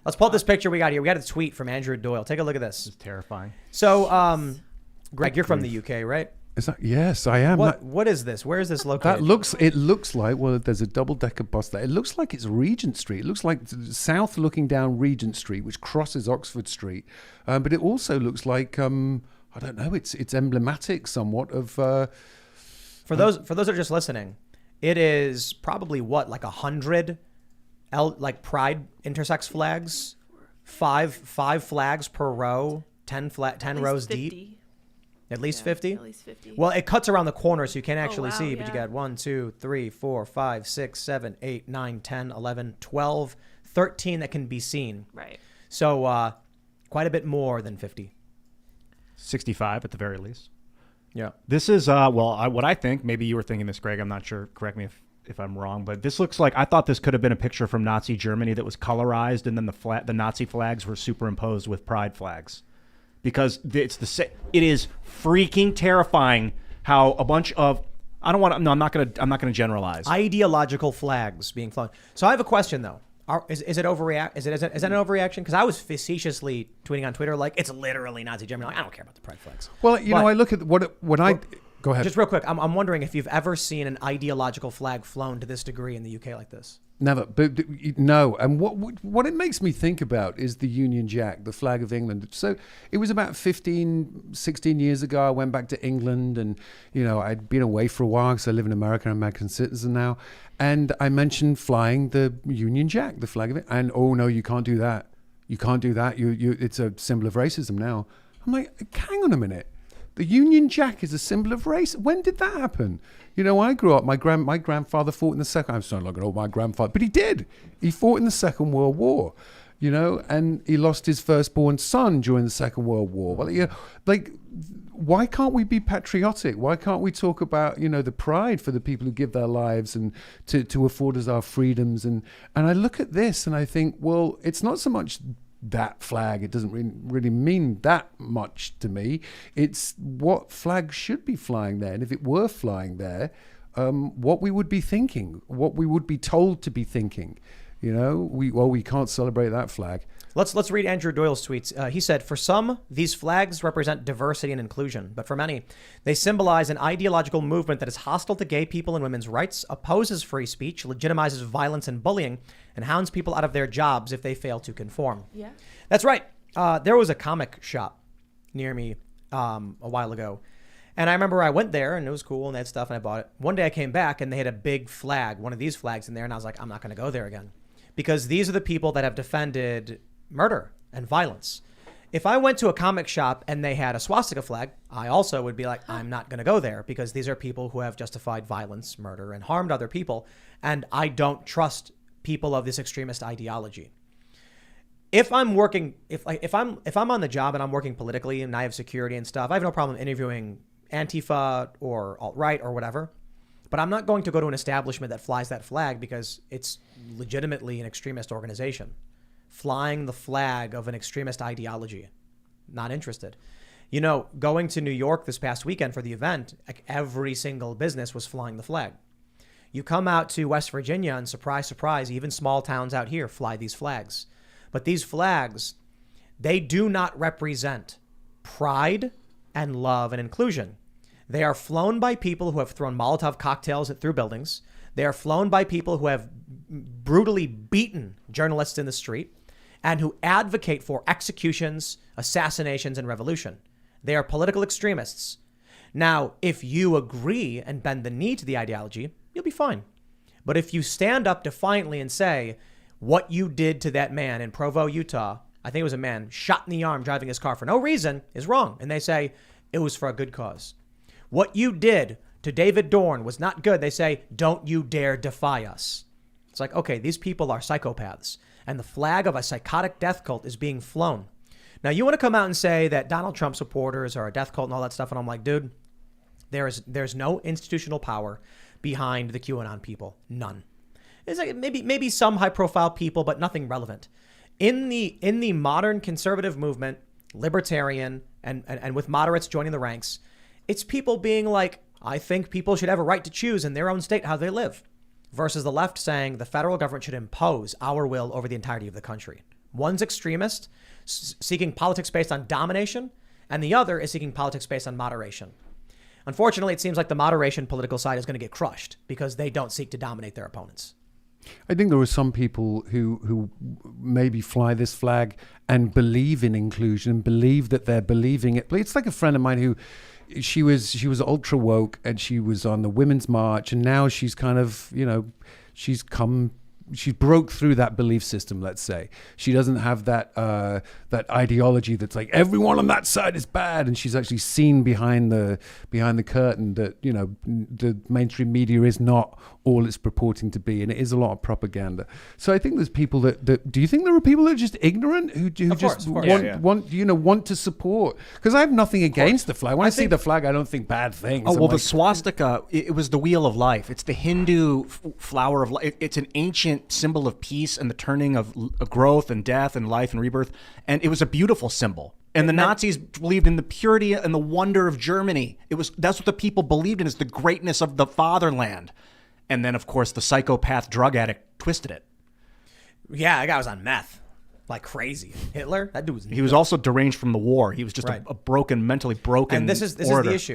Let's pull up this picture we got here. We got a tweet from Andrew Doyle. Take a look at this. This is terrifying. So, Greg, you're from the UK, right? Yes, I am. What is this? Where is this located? It looks like, well, there's a double-decker bus there. It looks like it's Regent Street. It looks like south looking down Regent Street, which crosses Oxford Street. But it also looks like, I don't know, it's emblematic somewhat of... For those that are just listening, it is probably like 100 like pride intersex flags, five flags per row, 10 rows 50. deep. At least 50? At least 50. Well, it cuts around the corner, so you can't actually see, but yeah. you got 1, 2, 3, 4, 5, 6, 7, 8, 9, 10, 11, 12, 13 that can be seen. Right. So quite a bit more than 50. 65 at the very least. Yeah. This is, what I think, maybe you were thinking this, Greg, I'm not sure, correct me if I'm wrong, but this looks like, I thought this could have been a picture from Nazi Germany that was colorized, and then the Nazi flags were superimposed with pride flags. Because it is freaking terrifying how a bunch of, I'm not gonna generalize. Ideological flags being flown. So I have a question though. Is it overreact? Is that an overreaction? Because I was facetiously tweeting on Twitter like it's literally Nazi Germany. Like, I don't care about the pride flags. Well, I look at go ahead. Just real quick, I'm wondering if you've ever seen an ideological flag flown to this degree in the UK like this. Never, but no. And what it makes me think about is the Union Jack, the flag of England. So it was about 15, 16 years ago. I went back to England, and I'd been away for a while because I live in America. I'm an American citizen now, and I mentioned flying the Union Jack, the flag of it. And oh no, you can't do that. You can't do that. It's a symbol of racism now. I'm like, hang on a minute. The Union Jack is a symbol of race. When did that happen? I grew up, my grandfather fought in the second, I'm not like my grandfather, but he did. He fought in the Second World War, and he lost his firstborn son during the Second World War. Well, why can't we be patriotic? Why can't we talk about, the pride for the people who give their lives and to afford us our freedoms? And I look at this and I think, well, it's not so much that flag. It doesn't really mean that much to me. It's what flag should be flying there. And if it were flying there, what we would be thinking, what we would be told to be thinking. We can't celebrate that flag. Let's read Andrew Doyle's tweets. He said, for some, these flags represent diversity and inclusion, but for many, they symbolize an ideological movement that is hostile to gay people and women's rights, opposes free speech, legitimizes violence and bullying, and hounds people out of their jobs if they fail to conform. Yeah. That's right. There was a comic shop near me a while ago, and I remember I went there, and it was cool, and they had stuff, and I bought it. One day I came back, and they had a big flag, one of these flags in there, and I was like, I'm not going to go there again. Because these are the people that have defended murder and violence. If I went to a comic shop and they had a swastika flag, I also would be like, I'm not going to go there because these are people who have justified violence, murder, and harmed other people. And I don't trust people of this extremist ideology. If I'm working, if I'm on the job and I'm working politically and I have security and stuff, I have no problem interviewing Antifa or alt-right or whatever. But I'm not going to go to an establishment that flies that flag because it's legitimately an extremist organization. Flying the flag of an extremist ideology. Not interested. Going to New York this past weekend for the event, like every single business was flying the flag. You come out to West Virginia and surprise, surprise, even small towns out here fly these flags. But these flags, they do not represent pride and love and inclusion. They are flown by people who have thrown Molotov cocktails through buildings. They are flown by people who have brutally beaten journalists in the street and who advocate for executions, assassinations, and revolution. They are political extremists. Now, if you agree and bend the knee to the ideology, you'll be fine. But if you stand up defiantly and say, what you did to that man in Provo, Utah, I think it was a man shot in the arm driving his car for no reason, is wrong. And they say, it was for a good cause. What you did to David Dorn was not good. They say, don't you dare defy us. It's like, okay, these people are psychopaths. And the flag of a psychotic death cult is being flown. Now, you want to come out and say that Donald Trump supporters are a death cult and all that stuff. And I'm like, dude, there's no institutional power behind the QAnon people. None. It's like maybe some high profile people, but nothing relevant. In the modern conservative movement, libertarian, and with moderates joining the ranks, it's people being like, I think people should have a right to choose in their own state how they live, versus the left saying the federal government should impose our will over the entirety of the country. One's extremist, seeking politics based on domination, and the other is seeking politics based on moderation. Unfortunately, it seems like the moderation political side is going to get crushed because they don't seek to dominate their opponents. I think there are some people who maybe fly this flag and believe in inclusion and believe that they're believing it. But it's like a friend of mine who she was ultra woke and she was on the Women's March, and now she's kind of, she's broke through that belief system. Let's say she doesn't have that ideology that's like everyone on that side is bad, and she's actually seen behind the curtain that the mainstream media is not all it's purporting to be, and it is a lot of propaganda. So I think there's people that do you think there are people that are just ignorant who just want to support? Because I have nothing against the flag. When I see the flag, I don't think bad things. Oh, well, the swastika, it was the wheel of life. It's the Hindu flower of life. It's an ancient symbol of peace and the turning of growth and death and life and rebirth. And it was a beautiful symbol. And the Nazis believed in the purity and the wonder of Germany. That's what the people believed in, is the greatness of the fatherland. And then, of course, the psychopath drug addict twisted it. Yeah, that guy was on meth like crazy. Hitler, that dude was. He was also deranged from the war. He was just a mentally broken. And this is the issue.